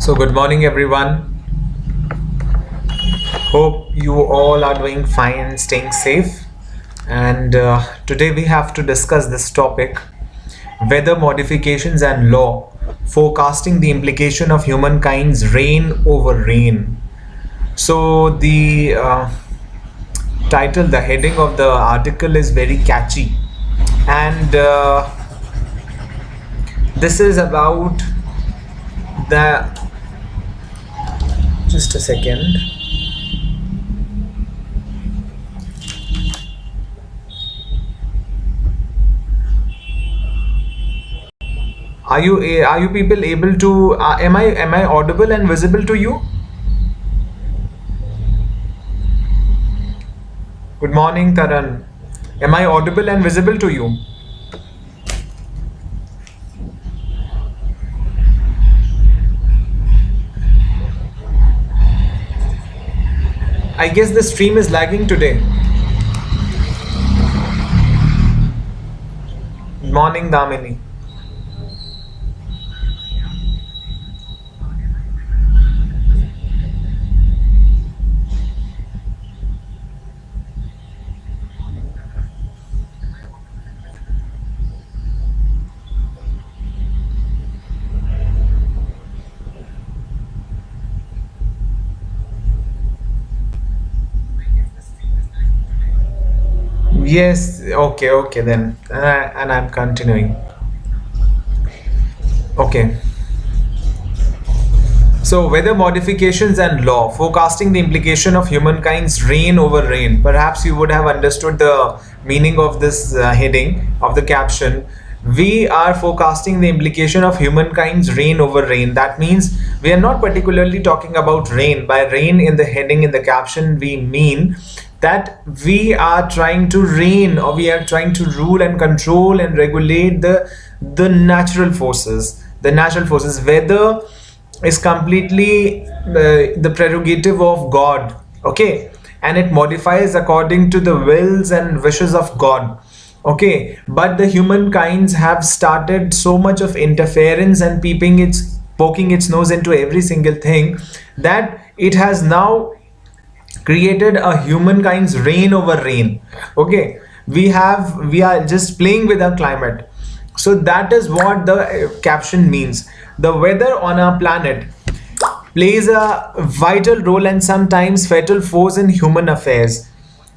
So, good morning, everyone. Hope you all are doing fine and staying safe. And today we have to discuss this topic: weather modifications and law, forecasting the implication of humankind's reign over rain. So, the heading of the article is very catchy, and this is about the. Just a second. Are you people able to am I audible and visible to you? Good morning, Taran. Am I audible and visible to you? I guess the stream is lagging today. Good morning, Damini. Yes, okay then. And I'm continuing. Okay. So, weather modifications and law, forecasting the implication of humankind's reign over rain. Perhaps you would have understood the meaning of this heading of the caption. We are forecasting the implication of humankind's reign over rain. That means we are not particularly talking about rain. By rain in the heading in the caption, we mean that we are trying to reign, or we are trying to rule and control and regulate the natural forces. The natural forces. Weather is completely the prerogative of God, okay, and it modifies according to the wills and wishes of God, okay. But the humankinds have started so much of interference and poking its nose into every single thing, that it has now created a humankind's reign over rain, okay. We are just playing with our climate. So that is what the caption means. The weather on our planet plays a vital role and sometimes fatal force in human affairs.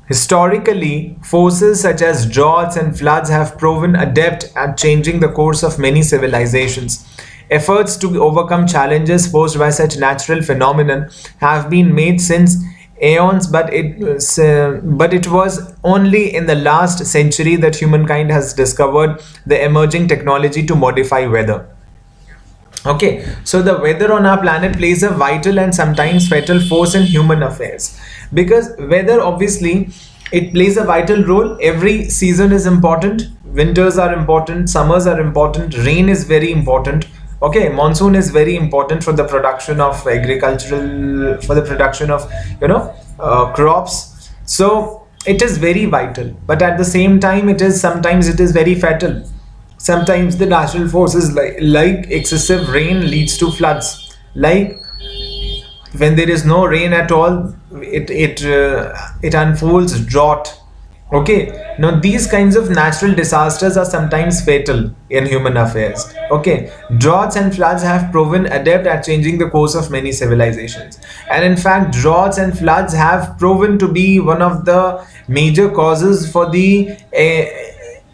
Historically, forces such as droughts and floods have proven adept at changing the course of many civilizations. Efforts to overcome challenges posed by such natural phenomenon have been made since aeons, but it was only in the last century that humankind has discovered the emerging technology to modify weather. Okay, so the weather on our planet plays a vital and sometimes fatal force in human affairs, because weather, obviously, it plays a vital role. Every season is important. Winters are important, summers are important, rain is very important. Okay, monsoon is very important for the production of agricultural, for the production of crops. So it is very vital, but at the same time, sometimes it is very fatal. Sometimes the natural forces like excessive rain leads to floods. Like when there is no rain at all, it unfolds drought. Okay, now these kinds of natural disasters are sometimes fatal in human affairs. Okay, droughts and floods have proven adept at changing the course of many civilizations, and in fact, droughts and floods have proven to be one of the major causes for the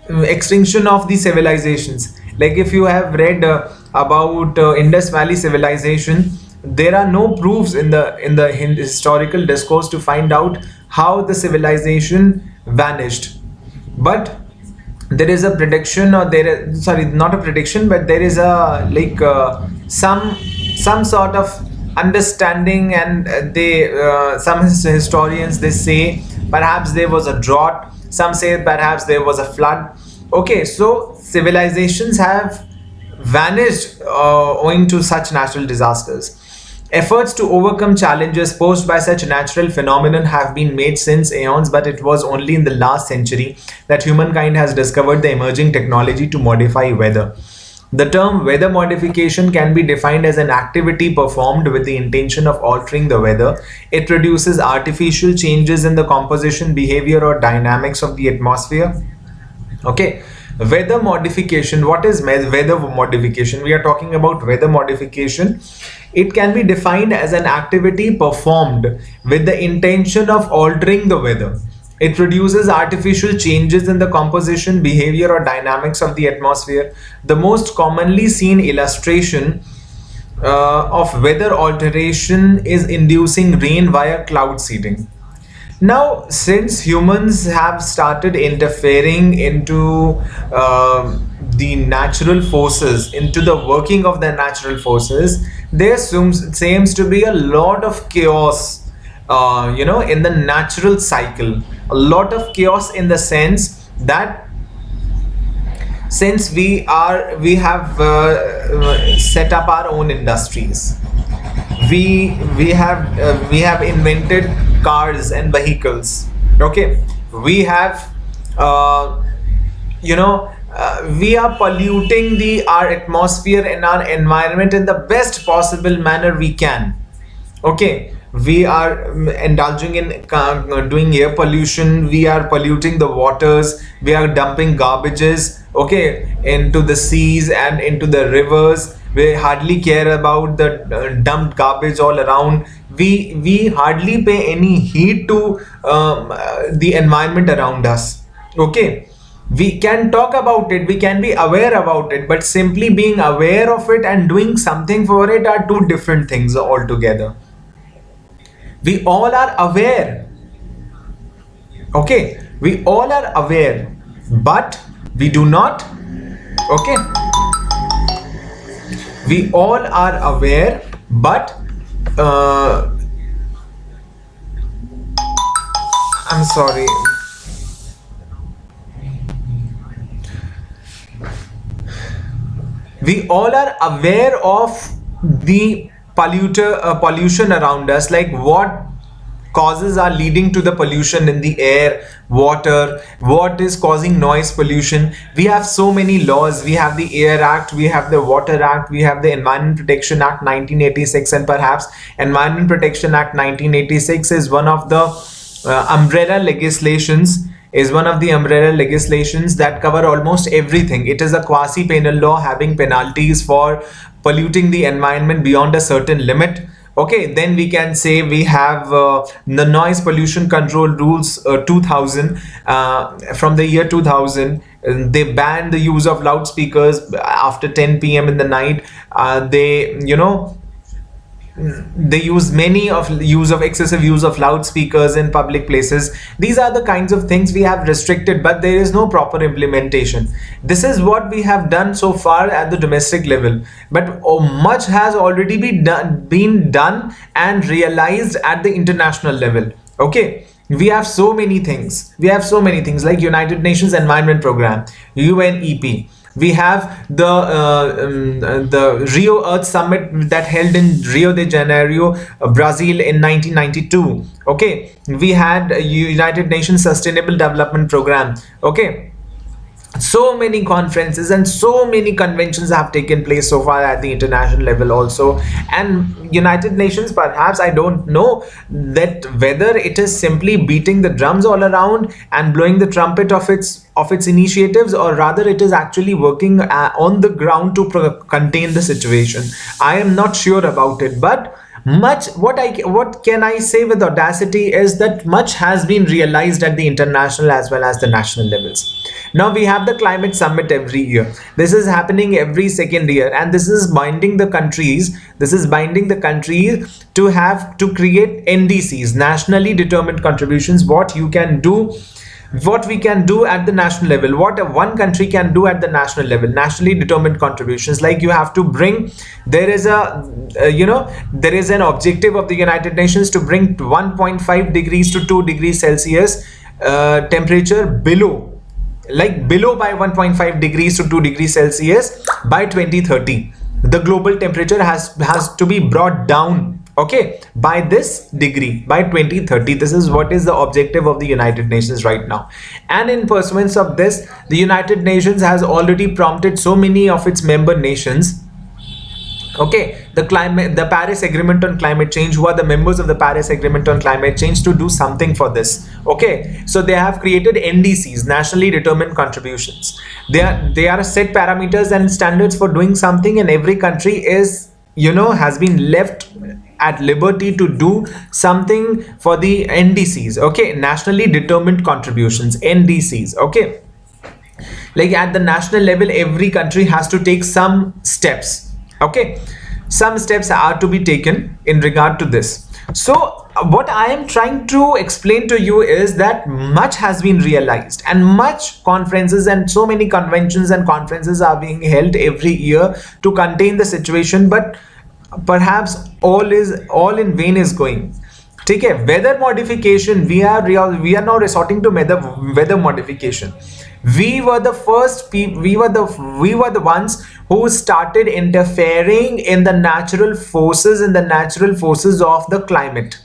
extinction of the civilizations. Like if you have read about Indus Valley civilization, there are no proofs in the historical discourse to find out how the civilization vanished. But there is a prediction, or there is, sorry, not a prediction, but there is a some sort of understanding, and some historians, they say perhaps there was a drought, some say perhaps there was a flood. Okay, so civilizations have vanished owing to such natural disasters. Efforts to overcome challenges posed by such natural phenomenon have been made since aeons, but it was only in the last century that humankind has discovered the emerging technology to modify weather. The term weather modification can be defined as an activity performed with the intention of altering the weather. It produces artificial changes in the composition, behavior, or dynamics of the atmosphere. Okay, weather modification. What is weather modification? We are talking about weather modification. It can be defined as an activity performed with the intention of altering the weather. It produces artificial changes in the composition, behavior, or dynamics of the atmosphere. The most commonly seen illustration of weather alteration is inducing rain via cloud seeding. Now, since humans have started interfering into the natural forces, into the working of the natural forces, there seems to be a lot of chaos, in the natural cycle. A lot of chaos in the sense that since we have set up our own industries, we have invented cars and vehicles. Okay, we have we are polluting our atmosphere and our environment in the best possible manner we can. Okay, we are indulging in doing air pollution, we are polluting the waters, we are dumping garbages, okay, into the seas and into the rivers. We hardly care about the dumped garbage all around. We hardly pay any heed to the environment around us. Okay, we can talk about it, we can be aware about it, but simply being aware of it and doing something for it are two different things altogether. We all are aware. Okay, we all are aware, but we do not. Okay, we all are aware, but I'm sorry. We all are aware of the pollution around us, like what causes are leading to the pollution in the air, water, what is causing noise pollution. We have so many laws. We have the Air Act, we have the Water Act, we have the Environment Protection Act 1986, and perhaps Environment Protection Act 1986 is one of the umbrella legislations that cover almost everything. It is a quasi-penal law having penalties for polluting the environment beyond a certain limit. Okay, then we can say we have the noise pollution control rules 2000. From the year 2000, they banned the use of loudspeakers after 10 p.m. in the night. They use excessive use of loudspeakers in public places. These are the kinds of things we have restricted, but there is no proper implementation. This is what we have done so far at the domestic level, but much has already been done and realized at the international level. Okay, we have so many things like United Nations Environment Program, UNEP. We have the Rio Earth Summit that held in Rio de Janeiro, Brazil in 1992. Okay, we had United Nations Sustainable Development Program. Okay, so many conferences and so many conventions have taken place so far at the international level also. And United Nations, perhaps, I don't know that whether it is simply beating the drums all around and blowing the trumpet of its initiatives, or rather it is actually working on the ground to contain the situation. I am not sure about it, but what can I say with audacity is that much has been realized at the international as well as the national levels. Now we have the climate summit every year. This is happening every second year, and this is binding the countries to create NDCs, nationally determined contributions. What we can do at the national level, what one country can do at the national level, nationally determined contributions. Like you have to bring, there is an objective of the United Nations to bring 1.5 degrees to 2 degrees Celsius temperature below by 1.5 degrees to 2 degrees Celsius by 2030. The global temperature has to be brought down. Okay, by this degree, by 2030, this is what is the objective of the United Nations right now. And in pursuance of this, the United Nations has already prompted so many of its member nations. Okay, the Paris Agreement on Climate Change, who are the members of the Paris Agreement on Climate Change, to do something for this. Okay, so they have created NDCs, nationally determined contributions. They are set parameters and standards for doing something, and every country is, has been left at liberty to do something for the NDCs. Okay, nationally determined contributions, NDCs. Okay, like at the national level, every country has to take some steps. Okay, some steps are to be taken in regard to this. So what I am trying to explain to you is that much has been realized, and much conferences and so many conventions and conferences are being held every year to contain the situation, but perhaps all in vain is going. ठीक है, weather modification, we are now resorting to weather modification. We were the first people, we were the ones who started interfering in the natural forces of the climate.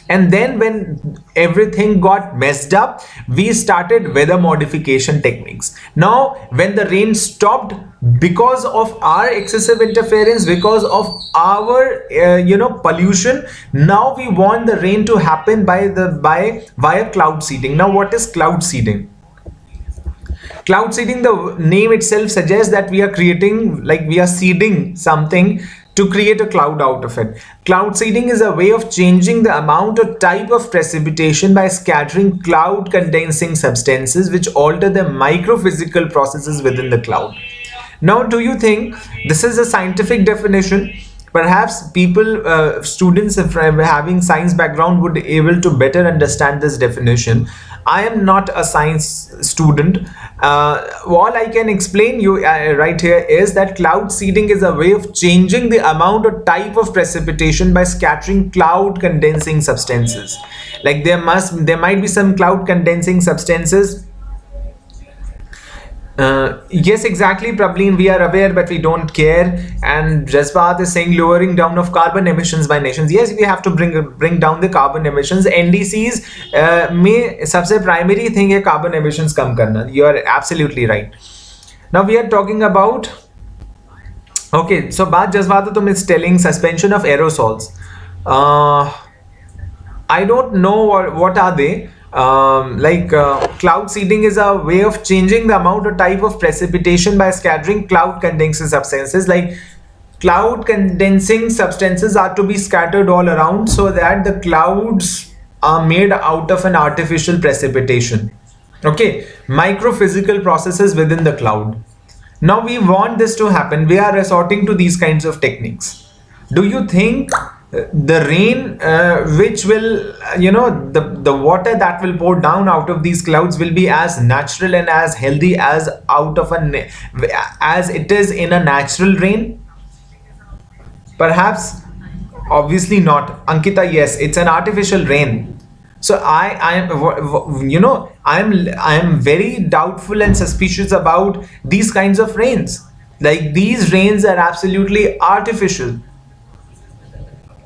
And then when everything got messed up, we started weather modification techniques. Now when the rain stopped because of our excessive interference, because of our pollution, now we want the rain to happen via cloud seeding. Now what is cloud seeding? Cloud seeding, the name itself suggests that we are seeding something to create a cloud out of it. Cloud seeding is a way of changing the amount or type of precipitation by scattering cloud condensing substances which alter the microphysical processes within the cloud. Now, do you think this is a scientific definition? Perhaps people, students having science background would be able to better understand this definition. I am not a science student. All I can explain you right here is that cloud seeding is a way of changing the amount or type of precipitation by scattering cloud condensing substances. Like there might be some cloud condensing substances. Yes, exactly, Prableen, we are aware, but we don't care. And Jaspat is saying lowering down of carbon emissions by nations. Yes, we have to bring down the carbon emissions. NDCs में सबसे primary thing है carbon emissions कम करना. You are absolutely right. Now we are talking about, okay, so बात जज्बात तुम is telling suspension of aerosols. I don't know what are they. Cloud seeding is a way of changing the amount or type of precipitation by scattering cloud condensing substances. Like cloud condensing substances are to be scattered all around so that the clouds are made out of an artificial precipitation. Okay, microphysical processes within the cloud. Now we want this to happen. We are resorting to these kinds of techniques. Do you think the rain which will the water that will pour down out of these clouds will be as natural and as healthy as as it is in a natural rain? Perhaps, obviously not. Ankita, yes, it's an artificial rain. So I am very doubtful and suspicious about these kinds of rains. Like these rains are absolutely artificial.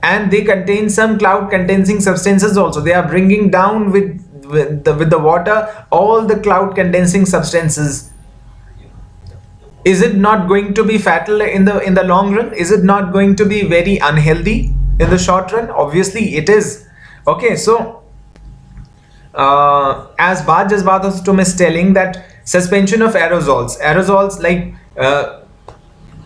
And they contain some cloud condensing substances also. They are bringing down with the water all the cloud condensing substances. Is it not going to be fatal in the long run? Is it not going to be very unhealthy in the short run? Obviously it is. Okay, so as Baat Jazbaat is telling that suspension of aerosols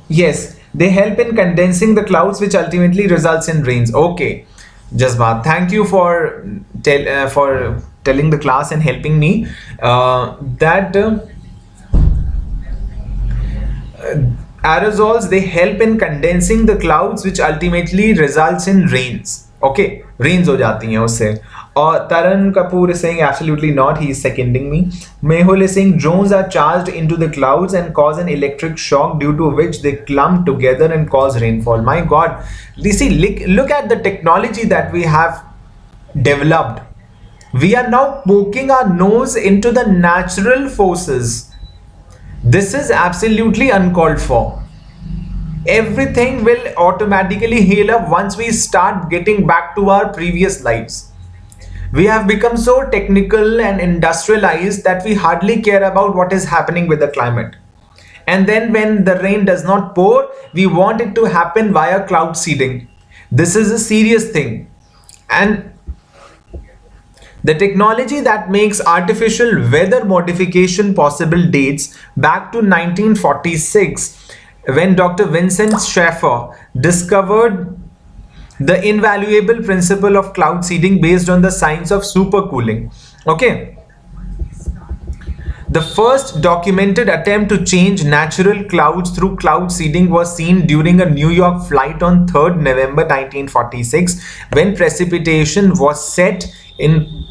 yes, they help in condensing the clouds, which ultimately results in rains. Okay, Jazbaat, thank you for telling the class and helping me that aerosols, they help in condensing the clouds, which ultimately results in rains. Okay, rains हो जाती हैं उससे. Or Taran Kapoor is saying absolutely not. He is seconding me. Mehul is saying drones are charged into the clouds and cause an electric shock, due to which they clump together and cause rainfall. My God, you see, look at the technology that we have developed. We are now poking our nose into the natural forces. This is absolutely uncalled for. everything will automatically heal up once we start getting back to our previous lives. We have become so technical and industrialized that we hardly care about what is happening with the climate. And then when the rain does not pour, we want it to happen via cloud seeding. This is a serious thing. And the technology that makes artificial weather modification possible dates back to 1946, when Dr. Vincent Schaeffer discovered the invaluable principle of cloud seeding based on the science of supercooling. Okay. The first documented attempt to change natural clouds through cloud seeding was seen during a New York flight on 3rd November 1946, when precipitation was set in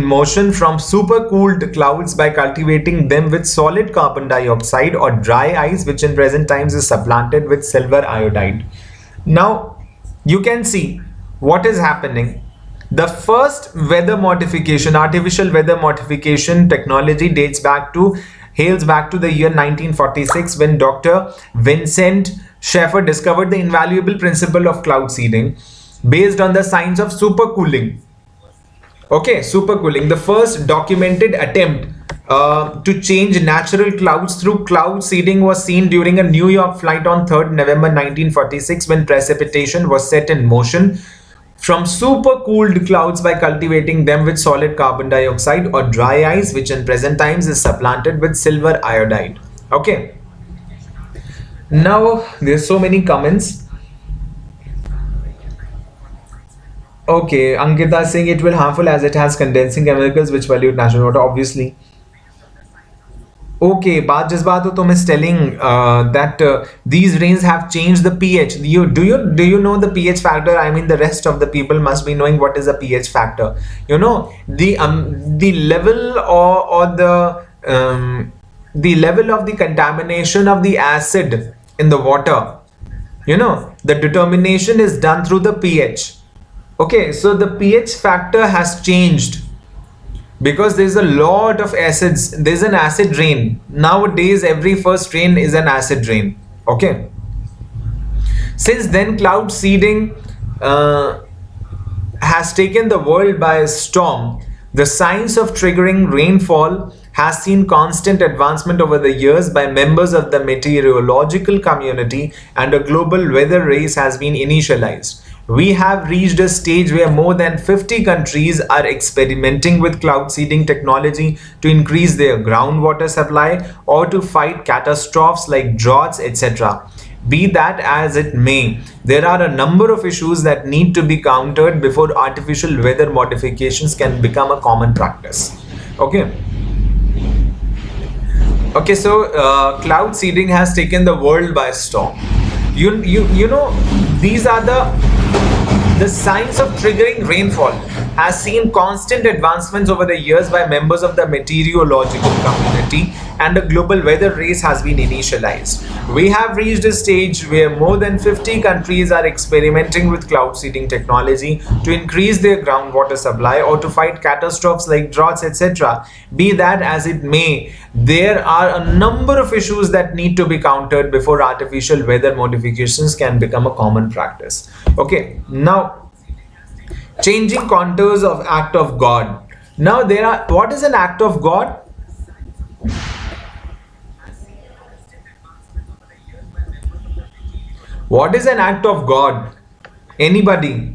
motion from supercooled clouds by cultivating them with solid carbon dioxide or dry ice, which in present times is supplanted with silver iodide. Now, you can see what is happening. The first weather modification, artificial weather modification technology hails back to the year 1946, when Dr. Vincent Schaeffer discovered the invaluable principle of cloud seeding based on the science of supercooling. Okay, supercooling. The first documented attempt to change natural clouds through cloud seeding was seen during a New York flight on 3rd November 1946, when precipitation was set in motion from supercooled clouds by cultivating them with solid carbon dioxide or dry ice, which in present times is supplanted with silver iodide. Okay. Now, there's so many comments. Okay, Ankita is saying it will harmful as it has condensing chemicals which pollute natural water, obviously. Okay, baat jazbaat ho tum is telling that these rains have changed the pH. Do you know the pH factor? I mean, the rest of the people must be knowing what is a pH factor. You know, the level or the level of the contamination of the acid in the water. You know, the determination is done through the pH. Okay, so the pH factor has changed because there's a lot of acids. There's an acid rain nowadays. Every first rain is an acid rain. Okay, since then cloud seeding has taken the world by storm. The science of triggering rainfall has seen constant advancement over the years by members of the meteorological community, and a global weather race has been initialized. We have reached a stage where more than 50 countries are experimenting with cloud seeding technology to increase their groundwater supply or to fight catastrophes like droughts, etc. Be that as it may, there are a number of issues that need to be countered before artificial weather modifications can become a common practice. Okay. Okay, so cloud seeding has taken the world by storm. You know, these are the science of triggering rainfall has seen constant advancements over the years by members of the meteorological community, and a global weather race has been initialized. We have reached a stage where more than 50 countries are experimenting with cloud seeding technology to increase their groundwater supply or to fight catastrophes like droughts, etc. Be that as it may, there are a number of issues that need to be countered before artificial weather modifications can become a common practice. Okay, now changing contours of act of God. Now what is an act of God? What is an act of God? Anybody?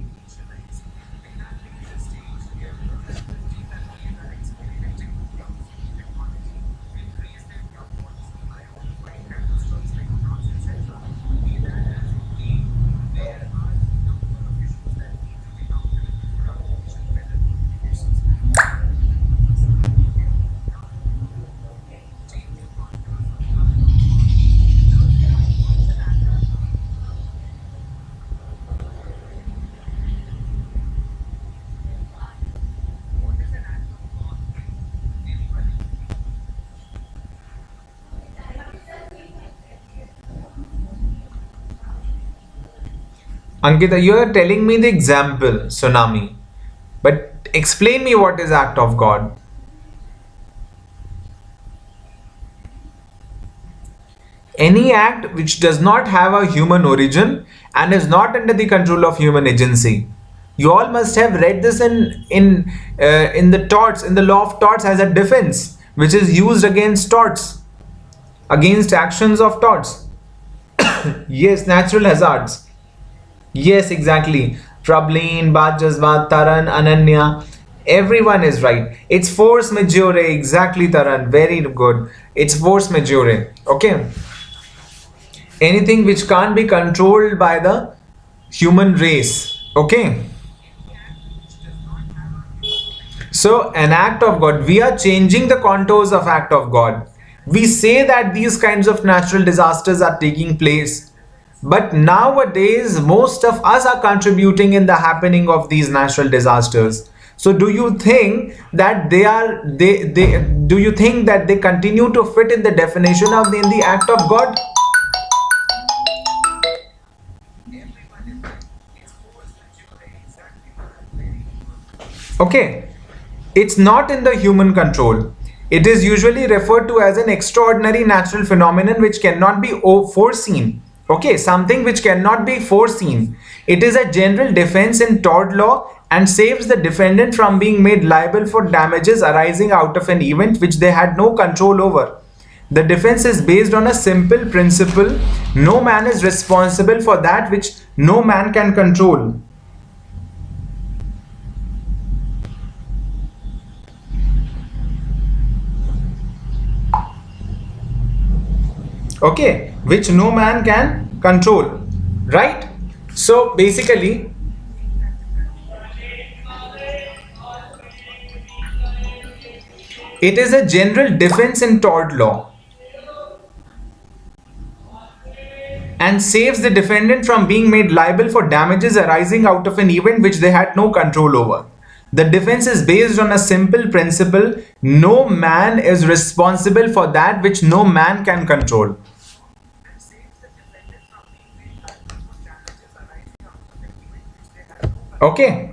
Ankita, you are telling me the example, tsunami. But explain me what is act of God. Any act which does not have a human origin and is not under the control of human agency. You all must have read this in the torts, in the law of torts, as a defense which is used against torts, against actions of torts. Yes, natural hazards. Yes, exactly. Prablin, Bad Jazbat, Taran, Ananya. Everyone is right. It's force majeure. Exactly, Taran. Very good. It's force majeure. Okay. Anything which can't be controlled by the human race. Okay. So an act of God. We are changing the contours of act of God. We say that these kinds of natural disasters are taking place. But nowadays, most of us are contributing in the happening of these natural disasters. So do you think that do you think that they continue to fit in the definition of in the act of God? Okay, it's not in the human control. It is usually referred to as an extraordinary natural phenomenon which cannot be foreseen. Okay, something which cannot be foreseen. It is a general defense in tort law and saves the defendant from being made liable for damages arising out of an event which they had no control over. The defense is based on a simple principle: no man is responsible for that which no man can control. Okay, which no man can control, right? So basically, it is a general defense in tort law and saves the defendant from being made liable for damages arising out of an event which they had no control over. The defense is based on a simple principle: no man is responsible for that which no man can control. Okay.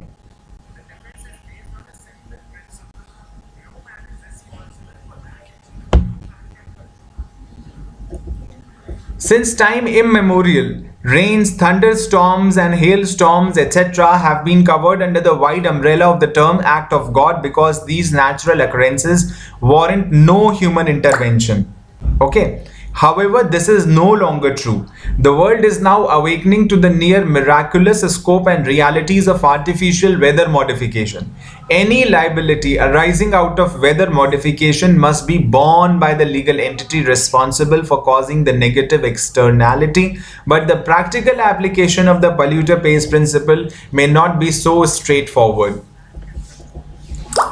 Since time immemorial, rains, thunderstorms, and hailstorms, etc., have been covered under the wide umbrella of the term act of God because these natural occurrences warrant no human intervention. Okay. However, this is no longer true. The world is now awakening to the near miraculous scope and realities of artificial weather modification. Any liability arising out of weather modification must be borne by the legal entity responsible for causing the negative externality, but the practical application of the polluter pays principle may not be so straightforward.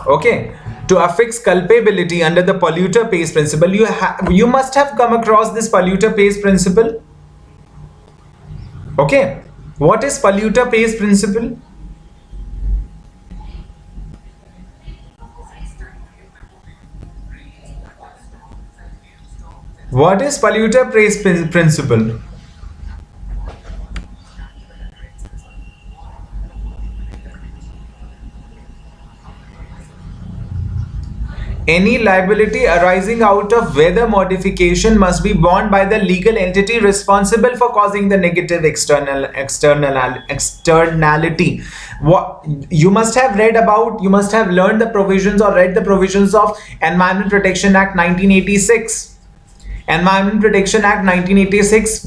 Okay. To affix culpability under the polluter pays principle, you must have come across this polluter pays principle. Okay, what is polluter pays principle? What is polluter pays principle? Any liability arising out of weather modification must be borne by the legal entity responsible for causing the negative externality. What you must have read about, you must have learned the provisions or read the provisions of Environment Protection Act 1986. Environment Protection Act 1986,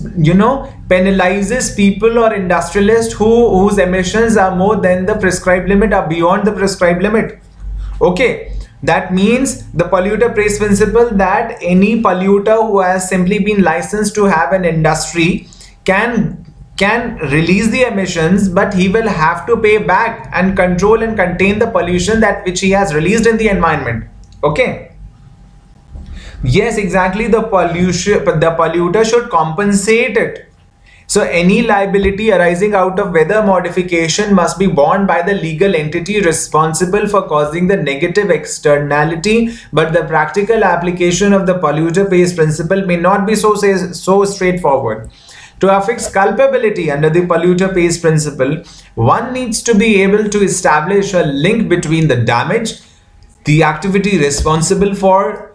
penalizes people or industrialists whose emissions are more than the prescribed limit, are beyond the prescribed limit. Okay. That means the polluter pays principle, that any polluter who has simply been licensed to have an industry can release the emissions, but he will have to pay back and control and contain the pollution that which he has released in the environment. Okay. Yes, exactly. The polluter should compensate it. So any liability arising out of weather modification must be borne by the legal entity responsible for causing the negative externality, but the practical application of the polluter pays principle may not be so straightforward. To affix culpability under the polluter pays principle, one needs to be able to establish a link between the damage, the activity responsible for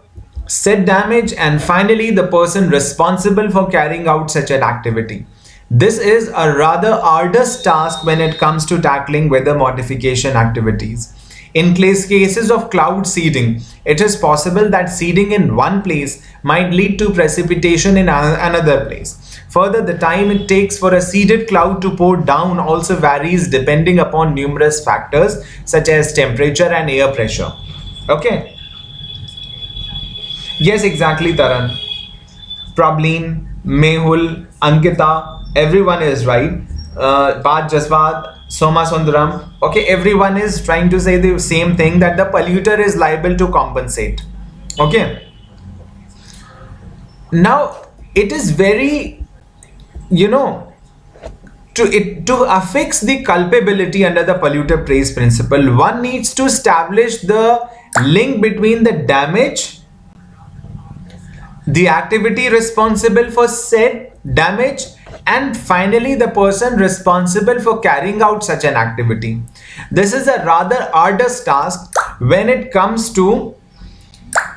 said damage, and finally the person responsible for carrying out such an activity. This is a rather arduous task when it comes to tackling weather modification activities. In cases of cloud seeding, it is possible that seeding in one place might lead to precipitation in another place. Further, the time it takes for a seeded cloud to pour down also varies depending upon numerous factors such as temperature and air pressure. Okay. Yes, exactly, Taran. Prableen, Mehul, Ankita, everyone is right. Pat Jaswat, Soma Sundaram. Okay, everyone is trying to say the same thing, that the polluter is liable to compensate. Okay. Now, it is very, to affix the culpability under the polluter pays principle, one needs to establish the link between the damage, the activity responsible for said damage, and finally the person responsible for carrying out such an activity. This is a rather arduous task when it comes to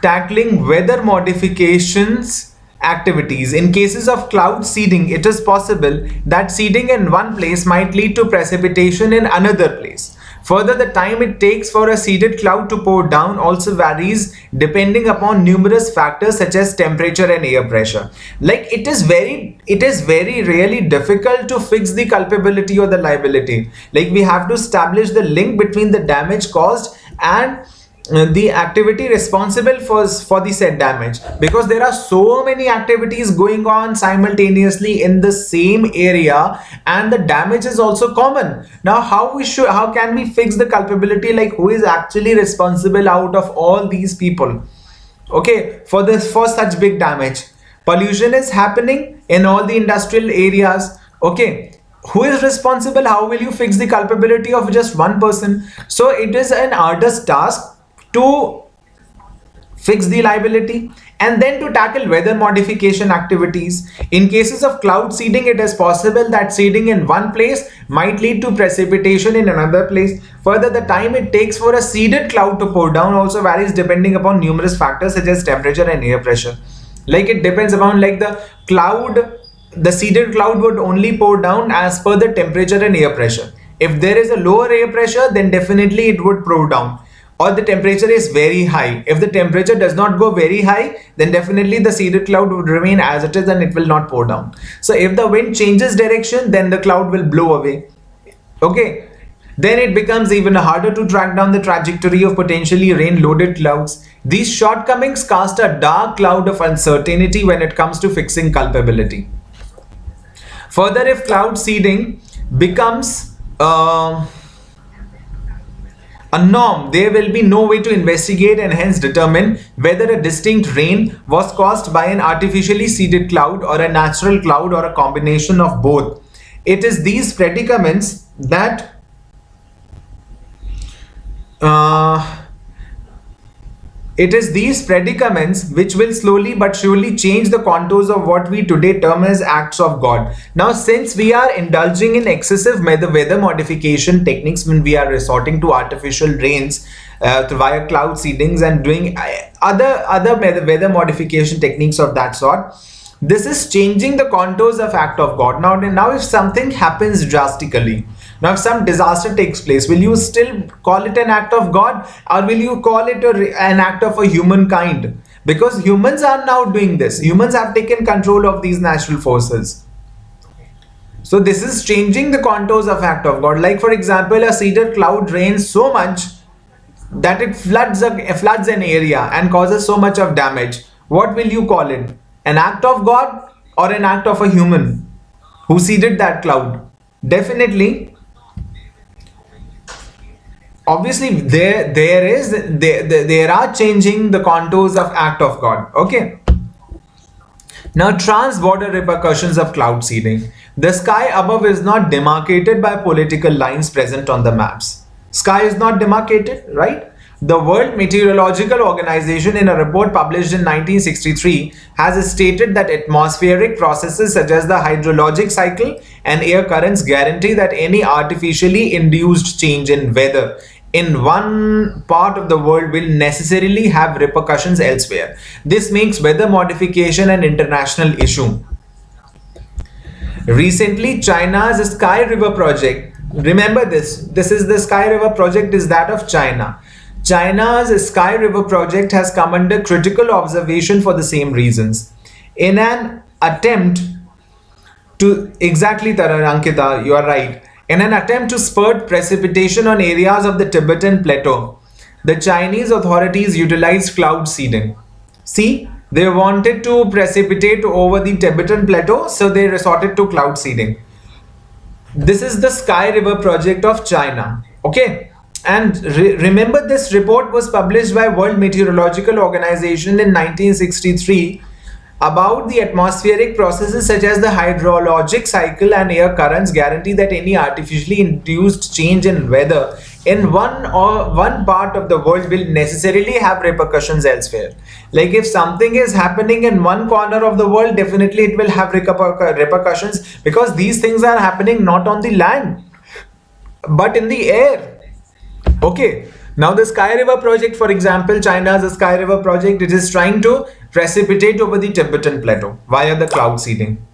tackling weather modifications activities. In cases of cloud seeding, it is possible that seeding in one place might lead to precipitation in another place. Further, the time it takes for a seeded cloud to pour down also varies depending upon numerous factors such as temperature and air pressure. Like, it is very really difficult to fix the culpability or the liability. Like, we have to establish the link between the damage caused and the activity responsible for the said damage, because there are so many activities going on simultaneously in the same area and the damage is also common. Now, how can we fix the culpability, like who is actually responsible out of all these people, okay, for such big damage? Pollution is happening in all the industrial areas, okay. Who is responsible? How will you fix the culpability of just one person? So it is an arduous task to fix the liability. And then to tackle weather modification activities. In cases of cloud seeding, it is possible that seeding in one place might lead to precipitation in another place. Further, the time it takes for a seeded cloud to pour down also varies depending upon numerous factors such as temperature and air pressure. Like, it depends upon, like, the seeded cloud would only pour down as per the temperature and air pressure. If there is a lower air pressure, then definitely it would pour down. Or the temperature is very high. If the temperature does not go very high, then definitely the seeded cloud would remain as it is and it will not pour down. So if the wind changes direction, then the cloud will blow away. Okay. Then it becomes even harder to track down the trajectory of potentially rain-loaded clouds. These shortcomings cast a dark cloud of uncertainty when it comes to fixing culpability. Further, if cloud seeding becomes a norm, there will be no way to investigate and hence determine whether a distinct rain was caused by an artificially seeded cloud or a natural cloud or a combination of both. It is these predicaments that which will slowly but surely change the contours of what we today term as acts of God. Now, since we are indulging in excessive weather modification techniques when we are resorting to artificial rains via cloud seedings and doing other weather modification techniques of that sort, this is changing the contours of act of God. Now if something happens drastically, now if some disaster takes place, will you still call it an act of God, or will you call it an act of a humankind? Because humans are now doing this. Humans have taken control of these natural forces. So this is changing the contours of act of God. Like, for example, a seeded cloud rains so much that it floods an area and causes so much of damage. What will you call it? An act of God or an act of a human who seeded that cloud? Definitely, obviously, there are changing the contours of act of God. Okay. Now, trans-border repercussions of cloud seeding. The sky above is not demarcated by political lines present on the maps. Sky is not demarcated, right? The World Meteorological Organization, in a report published in 1963, has stated that atmospheric processes such as the hydrologic cycle and air currents guarantee that any artificially induced change in weather in one part of the world will necessarily have repercussions elsewhere. This makes weather modification an international issue. Recently, China's Sky River project, remember this is the Sky River project, is that of China. China's Sky River project has come under critical observation for the same reasons. In an attempt to, exactly Ankita, you are right. In an attempt to spurt precipitation on areas of the Tibetan plateau, the Chinese authorities utilized cloud seeding. See, they wanted to precipitate over the Tibetan plateau, so they resorted to cloud seeding. This is the Sky River project of China. Okay, and remember, this report was published by World Meteorological Organization in 1963 about the atmospheric processes such as the hydrologic cycle and air currents guarantee that any artificially induced change in weather in one part of the world will necessarily have repercussions elsewhere. Like if something is happening in one corner of the world, definitely it will have repercussions, because these things are happening not on the land but in the air. Okay, now the Sky River project, for example, China's Sky River project, it is trying to precipitate over the Tibetan plateau via the cloud seeding.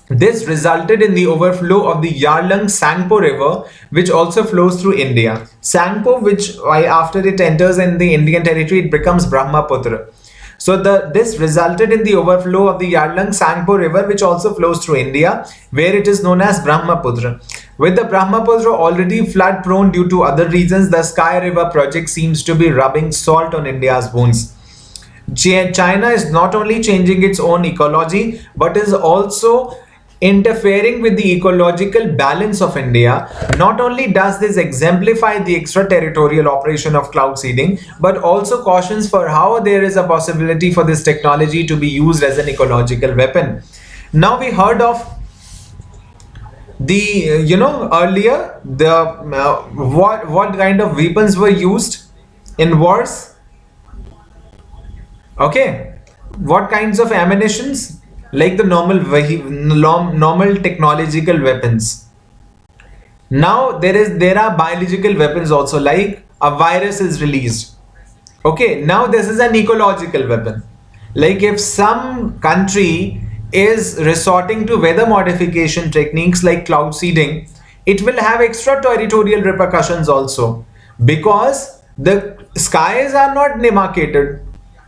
This resulted in the overflow of the Yarlung Sangpo River, which also flows through India. Sangpo, which after it enters in the Indian territory, it becomes Brahmaputra. So this resulted in the overflow of the Yarlung Sangpo River, which also flows through India, where it is known as Brahmaputra. With the Brahmaputra already flood prone due to other reasons, the Sky River project seems to be rubbing salt on India's wounds. China is not only changing its own ecology, but is also interfering with the ecological balance of India. Not only does this exemplify the extraterritorial operation of cloud seeding, but also cautions for how there is a possibility for this technology to be used as an ecological weapon. Now we heard of the earlier the what kind of weapons were used in wars. Okay, what kinds of ammunitions? Like the normal technological weapons. Now there are biological weapons also, like a virus is released. Okay, now this is an ecological weapon. Like if some country is resorting to weather modification techniques like cloud seeding, it will have extraterritorial repercussions also, because the skies are not demarcated.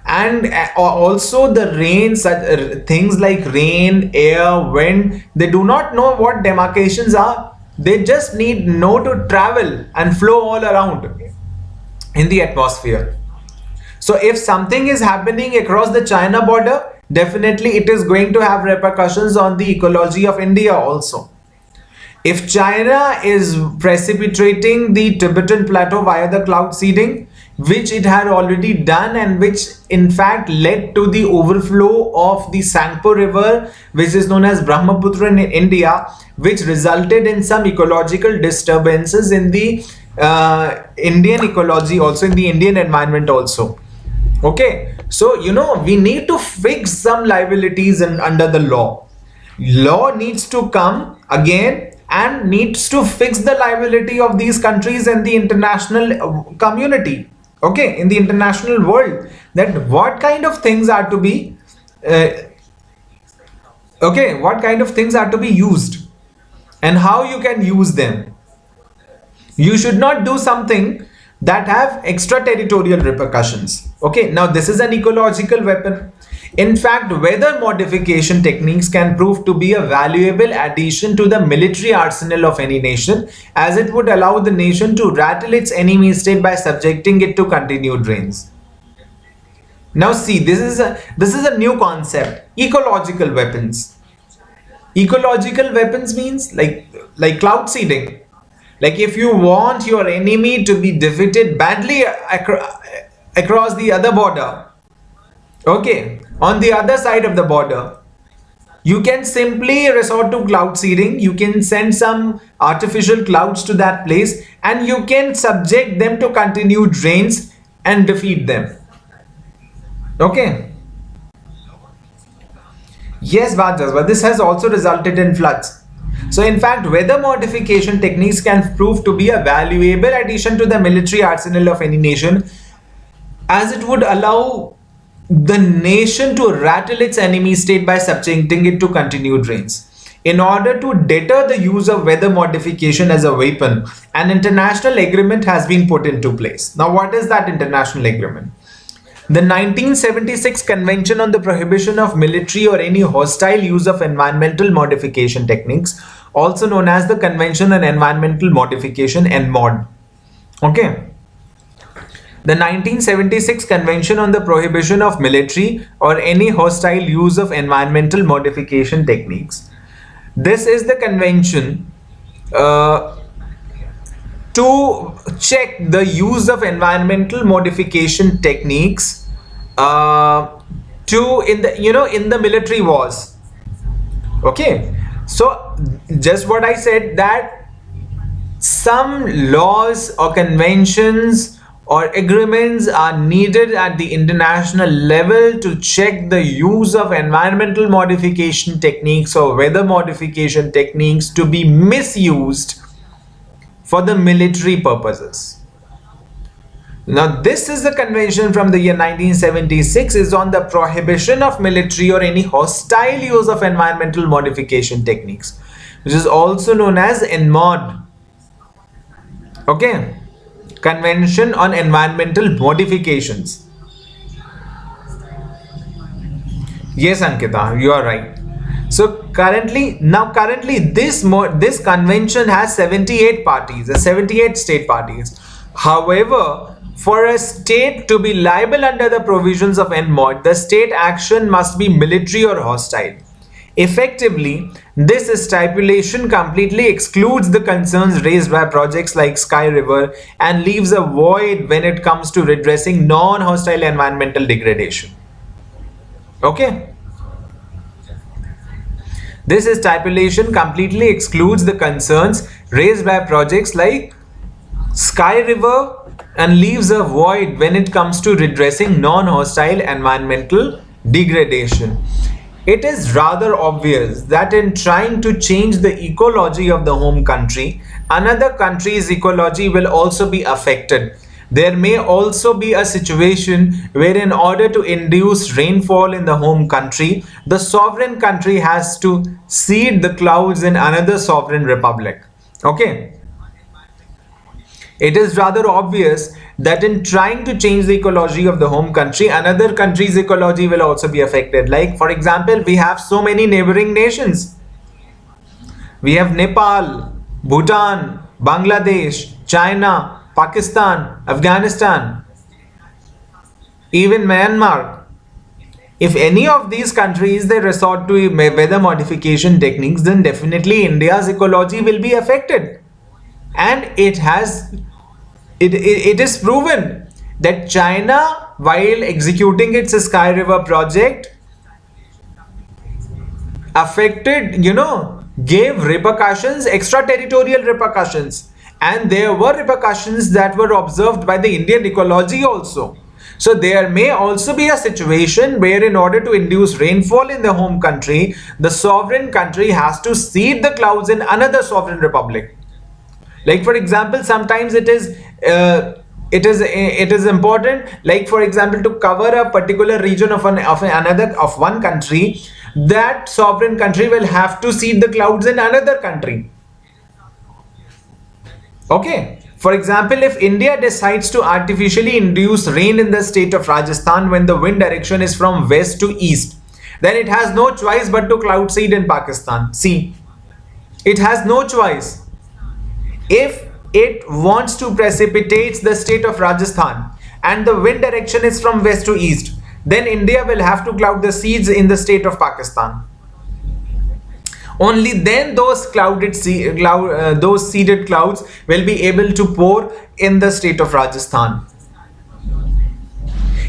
And also the rain, things like rain, air, wind, they do not know what demarcations are. They just need know to travel and flow all around in the atmosphere. So if something is happening across the China border, definitely it is going to have repercussions on the ecology of India also. If China is precipitating the Tibetan plateau via the cloud seeding, which it had already done, and which in fact led to the overflow of the Sangpo River, which is known as Brahmaputra in India, which resulted in some ecological disturbances in the Indian ecology, also in the Indian environment also. Okay, so we need to fix some liabilities under the law. Law needs to come again and needs to fix the liability of these countries and the international community. Okay, in the international world, that what kind of things are to be what kind of things are to be used and how you can use them. You should not do something that have extraterritorial repercussions. Okay, now this is an ecological weapon. In fact, weather modification techniques can prove to be a valuable addition to the military arsenal of any nation, as it would allow the nation to rattle its enemy state by subjecting it to continued rains. Now see, this is a new concept, ecological weapons. Ecological weapons means like cloud seeding. Like if you want your enemy to be defeated badly across the other border, okay, on the other side of the border, you can simply resort to cloud seeding. You can send some artificial clouds to that place and you can subject them to continued rains and defeat them. Okay. Yes, Vajas, but this has also resulted in floods. So So in fact, weather modification techniques can prove to be a valuable addition to the military arsenal of any nation, as it would allow the nation to rattle its enemy state by subjecting it to continued rains. In order to deter the use of weather modification as a weapon, an international agreement has been put into place. Now, what is that international agreement? The 1976 Convention on the Prohibition of Military or any hostile use of environmental modification techniques, also known as the Convention on Environmental Modification, (NMOD). Okay. The 1976 Convention on the Prohibition of Military or any hostile use of environmental modification techniques. This is the convention to check the use of environmental modification techniques in the military wars. Okay, so just what I said, that some laws or conventions or agreements are needed at the international level to check the use of environmental modification techniques or weather modification techniques to be misused for the military purposes. Now, this is the convention from the year 1976, is on the prohibition of military or any hostile use of environmental modification techniques, which is also known as NMOD. Okay. Convention on Environmental Modifications. Yes, Ankita, you are right. So currently this convention has 78 parties, 78 state parties. However, for a state to be liable under the provisions of NMOD, the state action must be military or hostile. Effectively, this stipulation completely excludes the concerns raised by projects like Sky River and leaves a void when it comes to redressing non-hostile environmental degradation. Okay? This stipulation completely excludes the concerns raised by projects like Sky River and leaves a void when it comes to redressing non-hostile environmental degradation. It is rather obvious that in trying to change the ecology of the home country, another country's ecology will also be affected. There may also be a situation where, in order to induce rainfall in the home country, the sovereign country has to cede the clouds in another sovereign republic. Okay. It is rather obvious that in trying to change the ecology of the home country, another country's ecology will also be affected. Like, for example, we have so many neighboring nations. We have Nepal, Bhutan, Bangladesh, China, Pakistan, Afghanistan, even Myanmar. If any of these countries they resort to weather modification techniques, then definitely India's ecology will be affected. And it is proven that China, while executing its Sky River project, gave repercussions, extraterritorial repercussions, and there were repercussions that were observed by the Indian ecology also. So there may also be a situation where, in order to induce rainfall in the home country, the sovereign country has to cede the clouds in another sovereign republic. Like, for example, sometimes it is important, like, for example, to cover a particular region of one country, that sovereign country will have to cede the clouds in another country. Okay. For example, if India decides to artificially induce rain in the state of Rajasthan when the wind direction is from west to east, then it has no choice but to cloud seed in Pakistan. See, it has no choice. If it wants to precipitate the state of Rajasthan and the wind direction is from west to east, then India will have to cloud the seeds in the state of Pakistan. Only then those seeded clouds will be able to pour in the state of Rajasthan.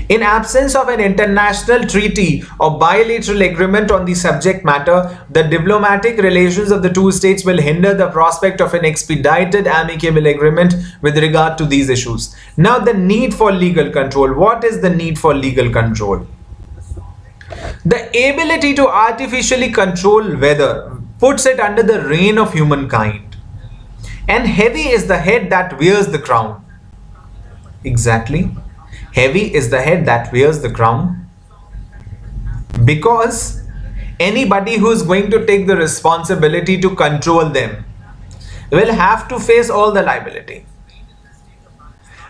In absence of an international treaty or bilateral agreement on the subject matter, the diplomatic relations of the two states will hinder the prospect of an expedited amicable agreement with regard to these issues. Now, the need for legal control. What is the need for legal control? The ability to artificially control weather. puts it under the reign of humankind, and heavy is the head that wears the crown. Exactly. Heavy is the head that wears the crown, because anybody who is going to take the responsibility to control them will have to face all the liability.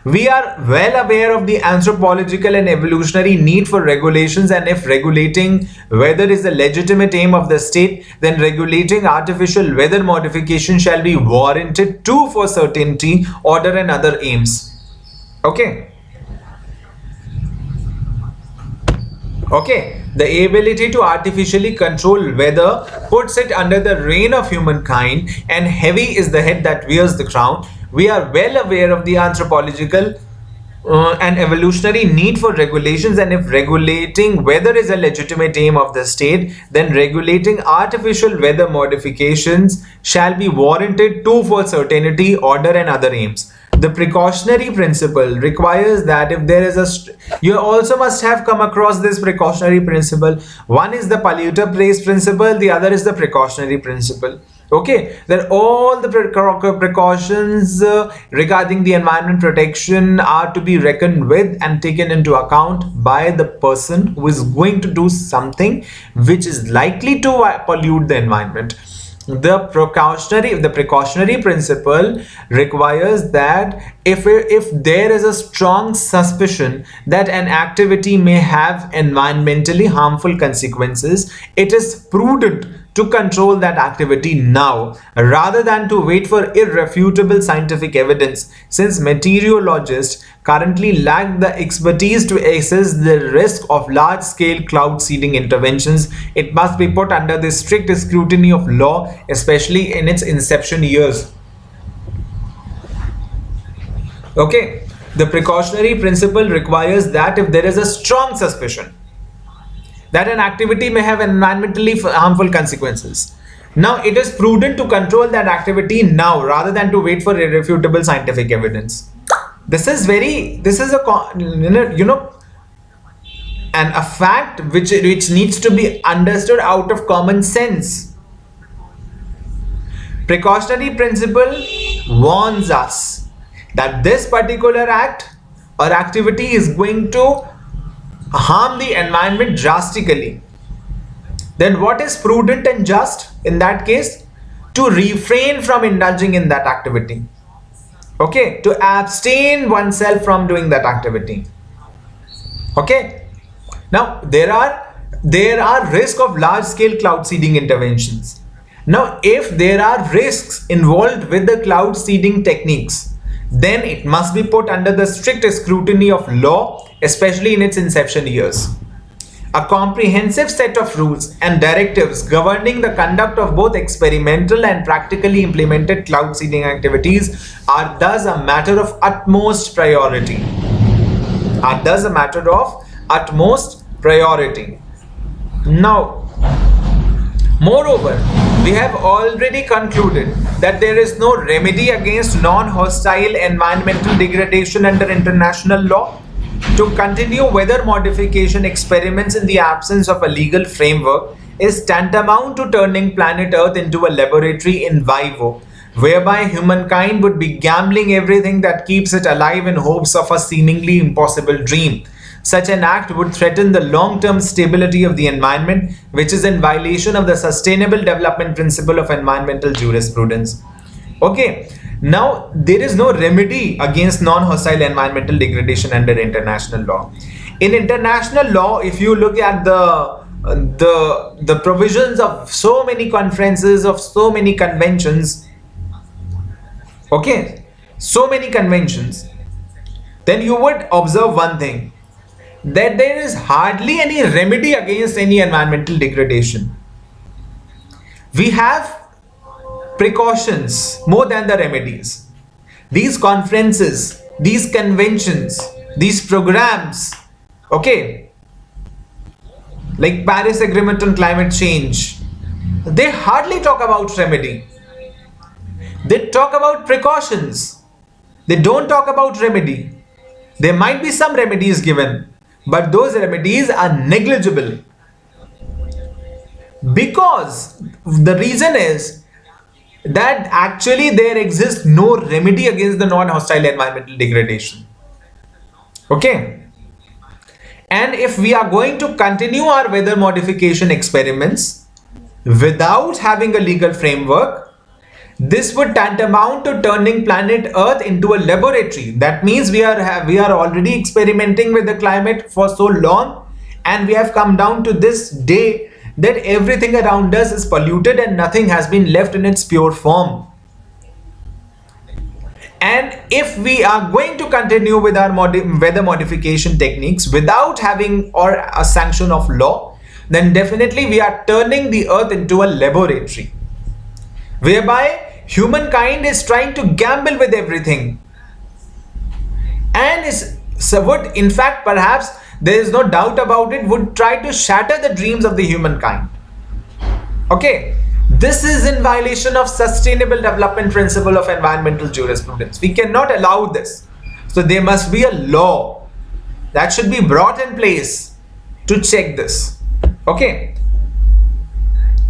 We are well aware of the anthropological and evolutionary need for regulations, and if regulating weather is the legitimate aim of the state, then regulating artificial weather modification shall be warranted too for certainty, order and other aims. Okay. Okay, the ability to artificially control weather puts it under the reign of humankind, and heavy is the head that wears the crown. We are well aware of the anthropological and evolutionary need for regulations, and if regulating weather is a legitimate aim of the state, then regulating artificial weather modifications shall be warranted too for certainty, order and other aims. The precautionary principle requires that if there is you also must have come across this precautionary principle. One is the polluter pays principle, the other is the precautionary principle. Okay, then all the precautions regarding the environment protection are to be reckoned with and taken into account by the person who is going to do something which is likely to pollute the environment. The precautionary principle requires that if there is a strong suspicion that an activity may have environmentally harmful consequences, it is prudent to control that activity now rather than to wait for irrefutable scientific evidence, since meteorologists currently lack the expertise to assess the risk of large-scale cloud seeding interventions. It must be put under the strict scrutiny of law, especially in its inception years. Okay, the precautionary principle requires that if there is a strong suspicion that an activity may have environmentally harmful consequences, now it is prudent to control that activity now rather than to wait for irrefutable scientific evidence. This is a fact which needs to be understood out of common sense. Precautionary principle warns us that this particular act or activity is going to harm the environment drastically. Then what is prudent and just in that case? To refrain from indulging in that activity. Okay, to abstain oneself from doing that activity. Okay, now there are risks of large scale cloud seeding interventions. Now if there are risks involved with the cloud seeding techniques, then it must be put under the strict scrutiny of law, especially in its inception years. A comprehensive set of rules and directives governing the conduct of both experimental and practically implemented cloud seeding activities are thus a matter of utmost priority. Now, moreover, we have already concluded that there is no remedy against non-hostile environmental degradation under international law. To continue weather modification experiments in the absence of a legal framework is tantamount to turning planet Earth into a laboratory in vivo, whereby humankind would be gambling everything that keeps it alive in hopes of a seemingly impossible dream. Such an act would threaten the long-term stability of the environment, which is in violation of the Sustainable Development Principle of environmental jurisprudence. Okay, now there is no remedy against non-hostile environmental degradation under international law. In international law, if you look at the provisions of so many conferences, of so many conventions, okay, so many conventions, then you would observe one thing, that there is hardly any remedy against any environmental degradation. We have precautions more than the remedies. These conferences, these conventions, these programs, okay, like Paris Agreement on climate change, they hardly talk about remedy. They talk about precautions. They don't talk about remedy. There might be some remedies given, but those remedies are negligible, because The reason is that actually there exists no remedy against the non-hostile environmental degradation. Okay. And if we are going to continue our weather modification experiments without having a legal framework, this would tantamount to turning planet Earth into a laboratory. That means we are already experimenting with the climate for so long, and we have come down to this day that everything around us is polluted and nothing has been left in its pure form. And if we are going to continue with our weather modification techniques without having or a sanction of law, then definitely we are turning the Earth into a laboratory, whereby humankind is trying to gamble with everything, and would, in fact, perhaps there is no doubt about it, would try to shatter the dreams of the humankind. Okay, this is in violation of sustainable development principle of environmental jurisprudence. We cannot allow this. So there must be a law that should be brought in place to check this. Okay.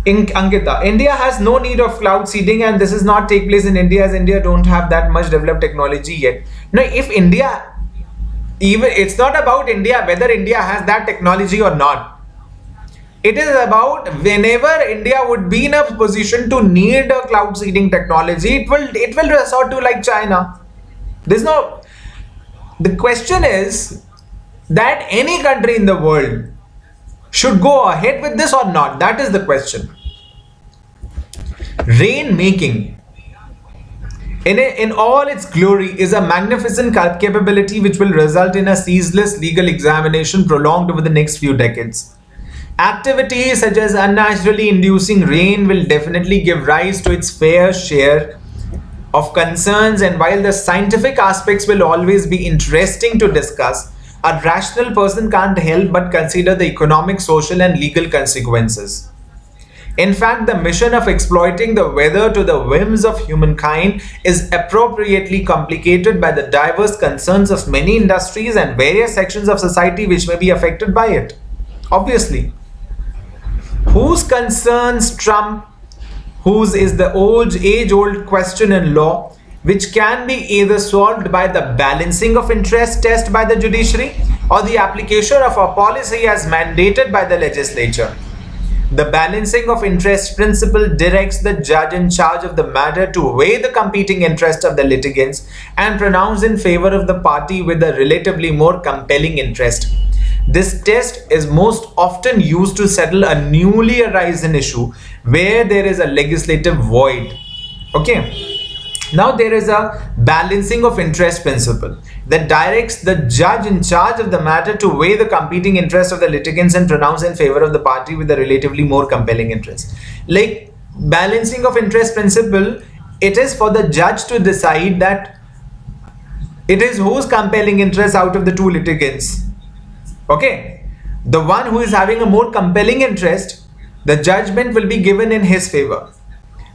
Ankita, India has no need of cloud seeding, and this is not take place in India, as India don't have that much developed technology yet. Now, if India, even it's not about India whether India has that technology or not. It is about whenever India would be in a position to need a cloud seeding technology, it will resort to like China. There's no. The question is that any country in the world should go ahead with this or not. That is the question. Rain making in all its glory is a magnificent capability which will result in a ceaseless legal examination prolonged over the next few decades. Activities such as unnaturally inducing rain will definitely give rise to its fair share of concerns, and while the scientific aspects will always be interesting to discuss, a rational person can't help but consider the economic, social, and legal consequences. In fact, the mission of exploiting the weather to the whims of humankind is appropriately complicated by the diverse concerns of many industries and various sections of society which may be affected by it. Obviously, whose concerns trump whose is the age-old question in law, which can be either solved by the balancing of interest test by the judiciary or the application of a policy as mandated by the legislature. The balancing of interest principle directs the judge in charge of the matter to weigh the competing interests of the litigants and pronounce in favor of the party with a relatively more compelling interest. This test is most often used to settle a newly arisen issue where there is a legislative void. Okay. Now there is a balancing of interest principle that directs the judge in charge of the matter to weigh the competing interests of the litigants and pronounce in favor of the party with a relatively more compelling interest. Like balancing of interest principle, it is for the judge to decide that it is whose compelling interest out of the two litigants. Okay, the one who is having a more compelling interest, the judgment will be given in his favor.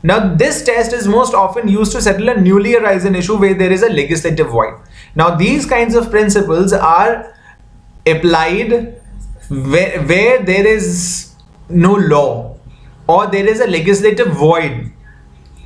Now, this test is most often used to settle a newly arisen issue where there is a legislative void. Now, these kinds of principles are applied where there is no law or there is a legislative void.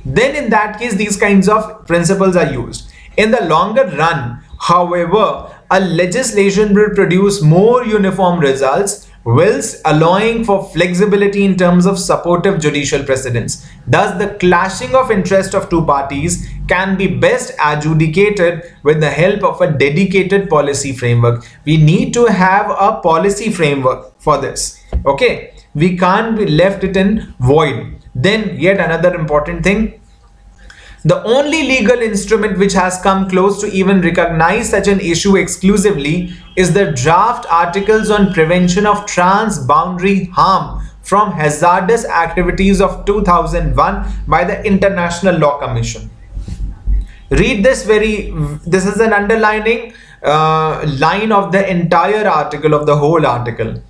Then in that case, these kinds of principles are used. In the longer run, however, a legislation will produce more uniform results, whilst allowing for flexibility in terms of supportive judicial precedents. Thus, the clashing of interest of two parties can be best adjudicated with the help of a dedicated policy framework. We need to have a policy framework for this. Okay, we can't be left it in void. Then yet another important thing, the only legal instrument which has come close to even recognize such an issue exclusively is the draft articles on prevention of transboundary harm from hazardous activities of 2001 by the International Law Commission. Read this this is an underlining line of the entire article, of the whole article.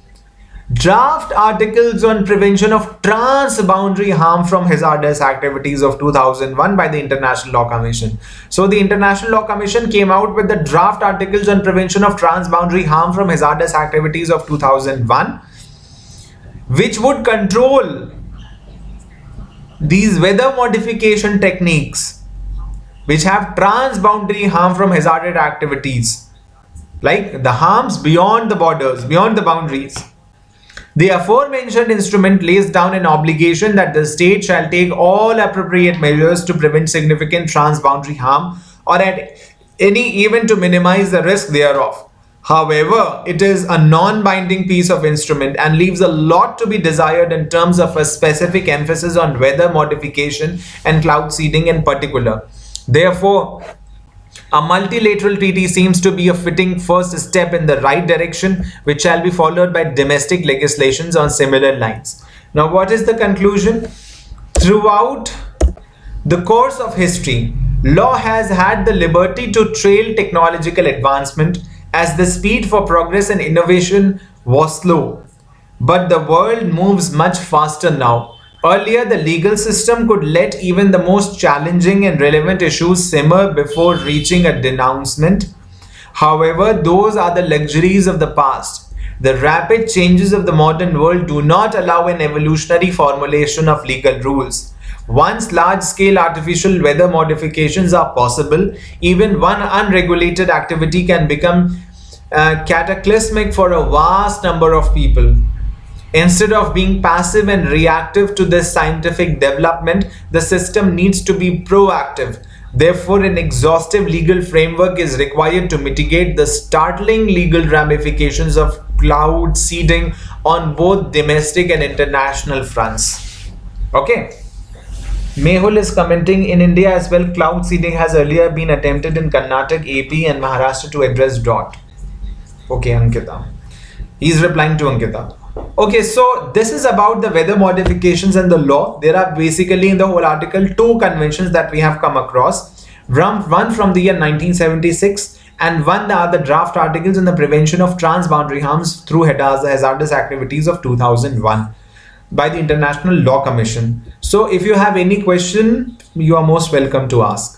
Draft articles on prevention of transboundary harm from hazardous activities of 2001 by the International Law Commission. So the International Law Commission came out with the draft articles on prevention of transboundary harm from hazardous activities of 2001, which would control these weather modification techniques which have transboundary harm from hazardous activities, like the harms beyond the borders, beyond the boundaries. The aforementioned instrument lays down an obligation that the state shall take all appropriate measures to prevent significant transboundary harm or at any even to minimize the risk thereof. However, it is a non-binding piece of instrument and leaves a lot to be desired in terms of a specific emphasis on weather modification and cloud seeding in particular. Therefore, a multilateral treaty seems to be a fitting first step in the right direction, which shall be followed by domestic legislations on similar lines. Now, what is the conclusion? Throughout the course of history, law has had the liberty to trail technological advancement as the speed for progress and innovation was slow. But the world moves much faster now. Earlier, the legal system could let even the most challenging and relevant issues simmer before reaching a denouncement. However, those are the luxuries of the past. The rapid changes of the modern world do not allow an evolutionary formulation of legal rules. Once large-scale artificial weather modifications are possible, even one unregulated activity can become cataclysmic for a vast number of people. Instead of being passive and reactive to this scientific development, the system needs to be proactive. Therefore, an exhaustive legal framework is required to mitigate the startling legal ramifications of cloud seeding on both domestic and international fronts. Okay. Mehul is commenting, in India as well, cloud seeding has earlier been attempted in Karnataka, AP and Maharashtra to address drought. Okay, Ankita. He's replying to Ankita. Okay, so this is about the weather modifications and the law. There are basically in the whole article 2 conventions that we have come across. One from the year 1976 and one are the draft articles on the prevention of transboundary harms through hazardous activities of 2001 by the International Law Commission. So if you have any question, you are most welcome to ask.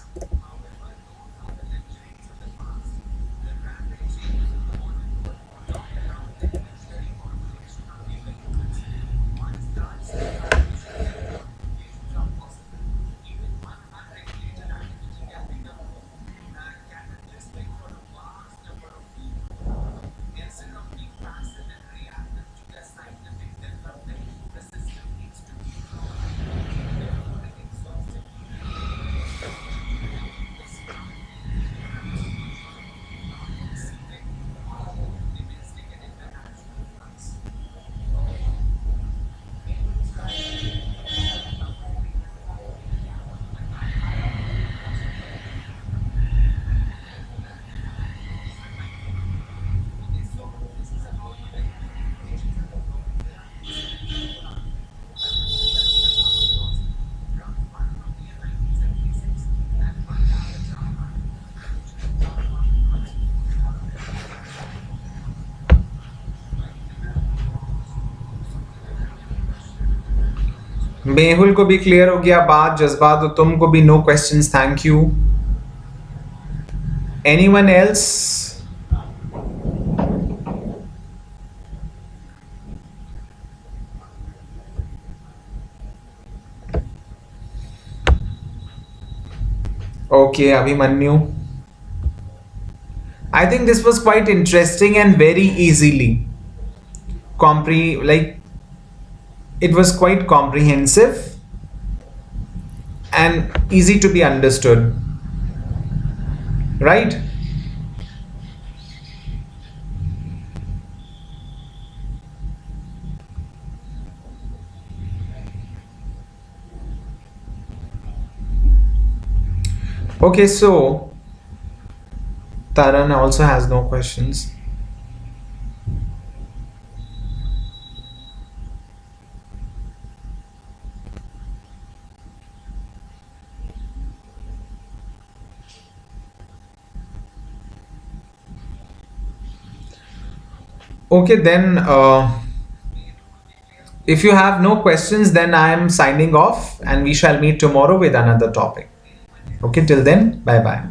Mehul को भी clear हो गया बात, जज्बात, तो तुमको भी no questions, thank you. Anyone else? Okay, Abhimanyu. I think this was quite interesting and very easily it was quite comprehensive and easy to be understood, right? Okay, so Taran also has no questions. Okay, then if you have no questions, then I am signing off and we shall meet tomorrow with another topic. Okay, till then, bye bye.